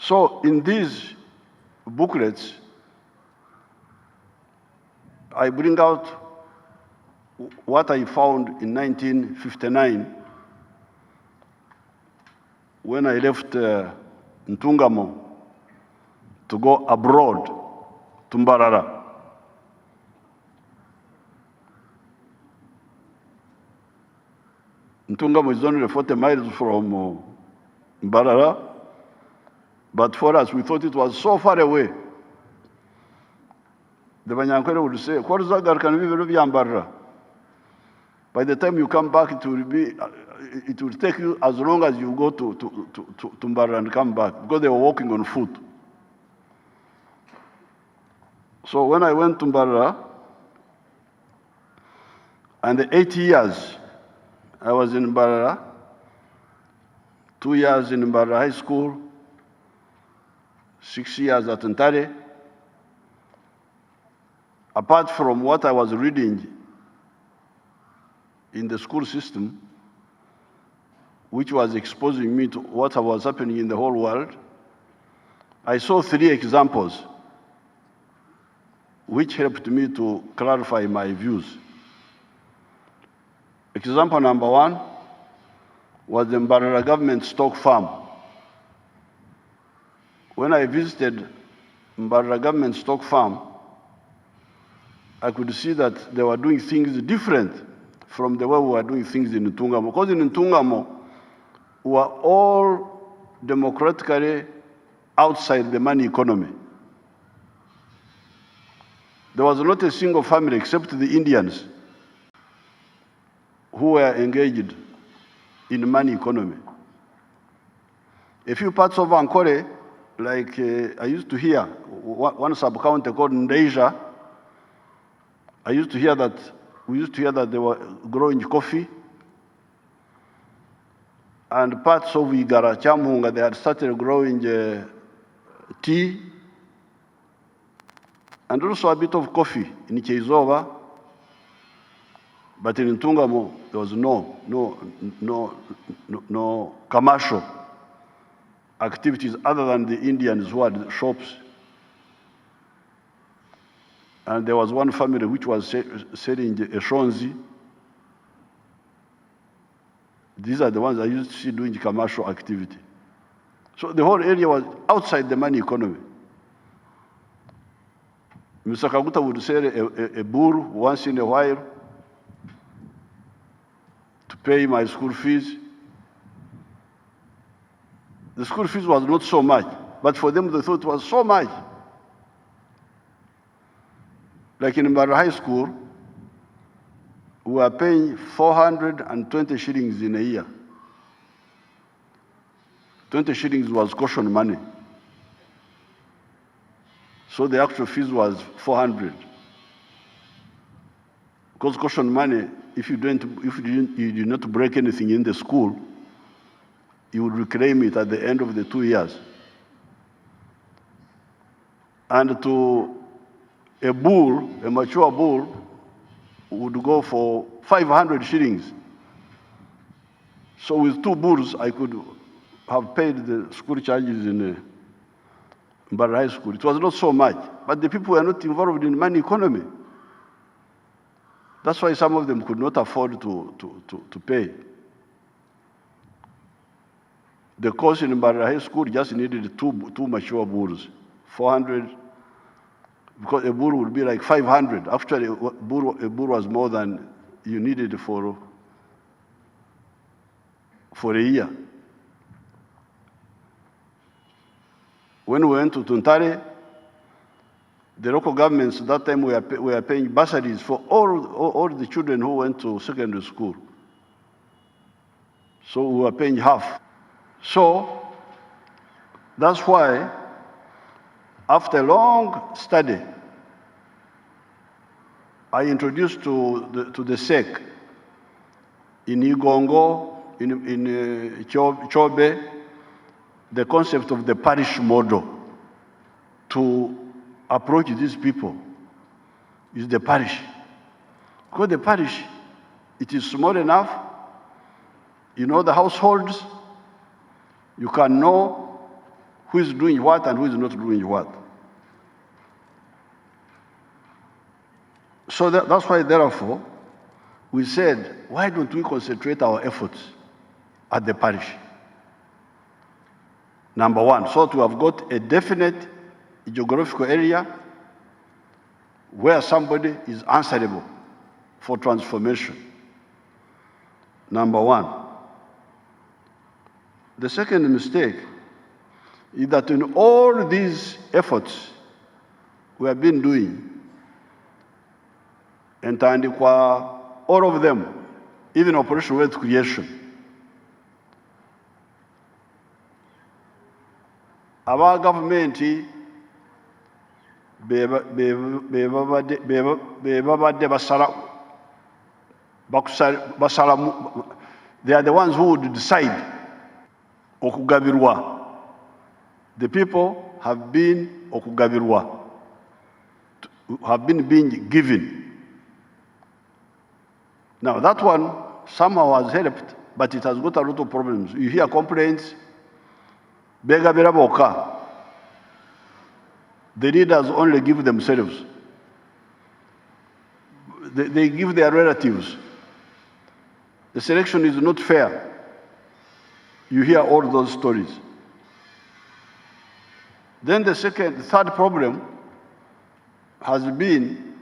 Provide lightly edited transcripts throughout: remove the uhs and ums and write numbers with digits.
So in these booklets, I bring out what I found in 1959 when I left Ntungamo to go abroad to Mbarara. Ntungamo is only 40 miles from Mbarara, but for us, we thought it was so far away. The Banyankwere would say, can we be Mbarara? By the time you come back, it will take you as long as you go to Mbarara and come back, because they were walking on foot. So when I went to Mbarara, and the 8 years I was in Mbarara, 2 years in Mbarara High School, 6 years at Ntare. Apart from what I was reading in the school system, which was exposing me to what was happening in the whole world, I saw 3 examples which helped me to clarify my views. Example number 1 was the Mbarara government stock farm. When I visited Mbarara government stock farm, I could see that they were doing things different from the way we were doing things in Ntungamo. Because in Ntungamo, we were all democratically outside the money economy. There was not a single family except the Indians who were engaged in money economy. A few parts of Ankole, like I used to hear, one sub-county called Ndeja, we used to hear that they were growing coffee. And parts of Igara, Chamunga, they had started growing tea, and also a bit of coffee in Cheizova. But in Ntungamo, there was no commercial activities other than the Indians who had shops. And there was one family which was selling a shonzi. These are the ones I used to see doing commercial activity. So the whole area was outside the money economy. Mr. Kaguta would sell a bull once in a while to pay my school fees. The school fees was not so much, but for them they thought it was so much. Like in Mbarara High School, we were paying 420 shillings in a year. 20 shillings was caution money. So the actual fees was 400. Because caution money, if you did not break anything in the school, you would reclaim it at the end of the 2 years. And to a bull, a mature bull, would go for 500 shillings. So with 2 bulls, I could have paid the school charges in Mbarara High School. It was not so much, but the people were not involved in money economy. That's why some of them could not afford to pay. The course in Mbarara High School just needed two mature bulls, 400, because a bull would be like 500. Actually, a bull was more than you needed for a year. When we went to Ntare, the local governments at that time were paying bursaries for all the children who went to secondary school. So we were paying half. So that's why, after a long study, I introduced to the SEC in Igongo, in Chobe, the concept of the parish model to approach these people is the parish. Because the parish, it is small enough, you know the households, you can know who is doing what and who is not doing what. So that's why, therefore, we said, why don't we concentrate our efforts at the parish? Number one, so to have got a definite geographical area where somebody is answerable for transformation. Number one. The second mistake is that in all these efforts we have been doing, and all of them, even Operation Wealth Creation, our government they are the ones who would decide okugabirwa. The people have been okugabirwa, have been being given. Now that one somehow has helped, but it has got a lot of problems. You hear complaints, begabira boka. The leaders only give themselves. They give their relatives. The selection is not fair. You hear all those stories. Then the third problem has been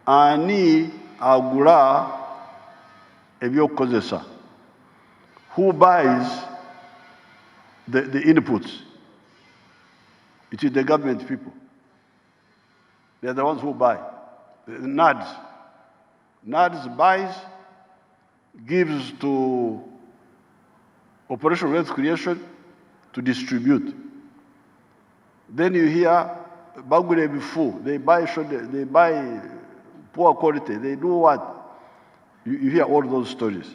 ani agula ebyokukozesa. Who buys the inputs? It is the government people. They are the ones who buy. The NADS. NADS buys, gives to Operation Wealth Creation to distribute. Then you hear Bagule before, they buy poor quality, they do what? You hear all those stories.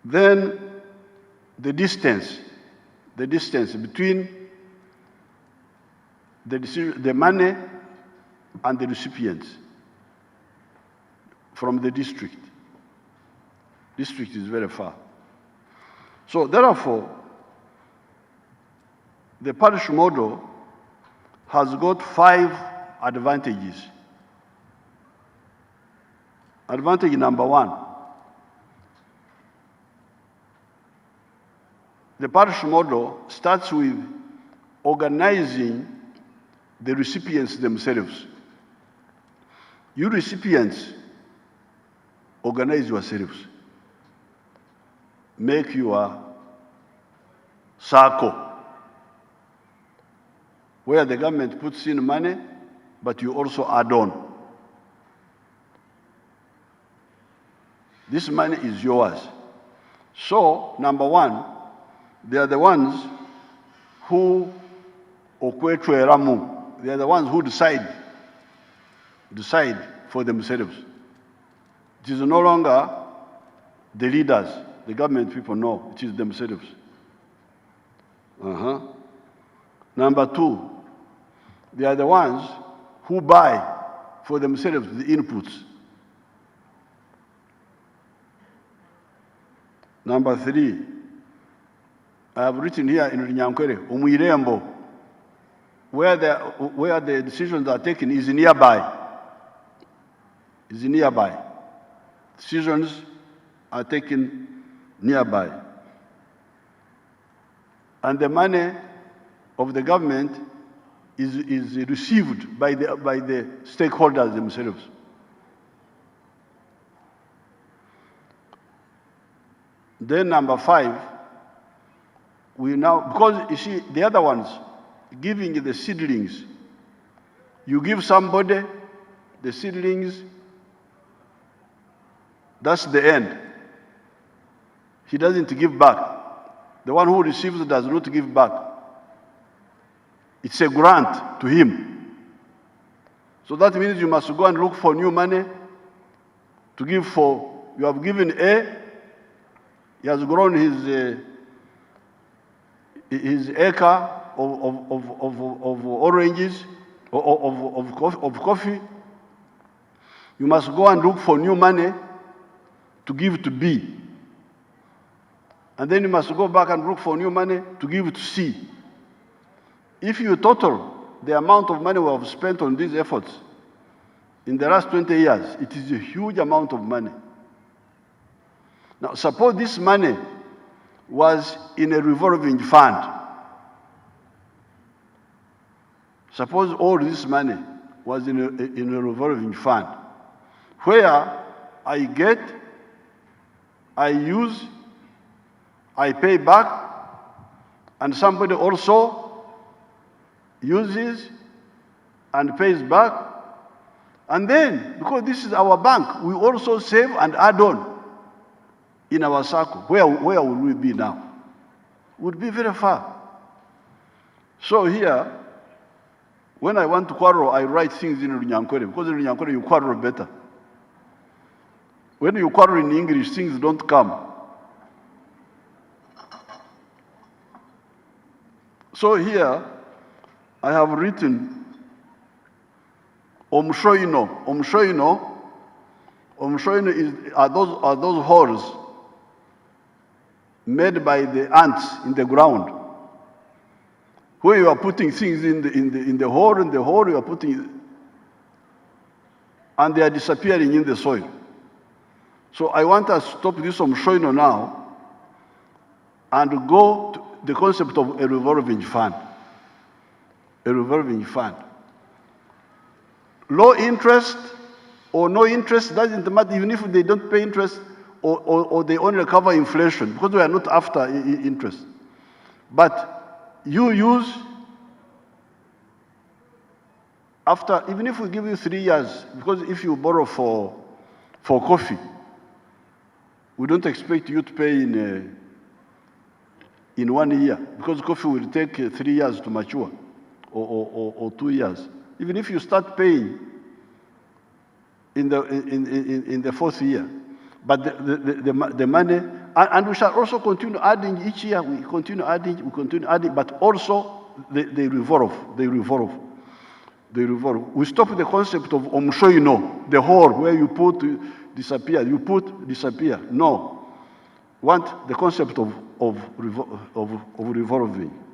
Then the distance between the money and the recipients from the district. District is very far. So therefore, the parish model has got 5 advantages. Advantage number 1, the parish model starts with organizing the recipients themselves. You recipients, organize yourselves. Make your circle where the government puts in money, but you also add on. This money is yours. So, number 1, they are the ones who they are the ones who decide for themselves. It is no longer the leaders, the government people, no, it is themselves. Number 2, they are the ones who buy for themselves the inputs. Number 3, I have written here in Runyankwere, Umwirembo, where the decisions are taken is nearby. Decisions are taken nearby. And the money of the government is received by the stakeholders themselves. Then number 5, because you see, the other ones, giving the seedlings, you give somebody the seedlings, that's the end. He doesn't give back. The one who receives does not give back. It's a grant to him. So that means you must go and look for new money to give for. You have given A, he has grown his acre of oranges, of coffee. You must go and look for new money to give to B. And then you must go back and look for new money to give to C. If you total the amount of money we have spent on these efforts in the last 20 years, it is a huge amount of money. Now, suppose this money was in a revolving fund. Suppose all this money was in a revolving fund, where I get, I use, I pay back, and somebody also uses and pays back. And then, because this is our bank, we also save and add on in our circle. Where would we be now? Would be very far. So here, when I want to quarrel, I write things in Runyankore, because in Runyankore you quarrel better. When you quarrel in English, things don't come. So here, I have written Omshoino. Omshoino are those holes made by the ants in the ground, where you are putting things in the hole you are putting, and they are disappearing in the soil. So I want us to stop this Omshoino now and go to the concept of a revolving fund. A revolving fund. Low interest or no interest, doesn't matter, even if they don't pay interest or they only cover inflation, because we are not after interest. But you use, after, even if we give you 3 years, because if you borrow for coffee, we don't expect you to pay in 1 year, because coffee will take 3 years to mature, or 2 years. Even if you start paying in the 4th year, but the money, and we shall also continue adding each year. We continue adding, but also they revolve. We stop the concept of omshoino, the hole where you put disappear. You put disappear. No, want the concept of revolving.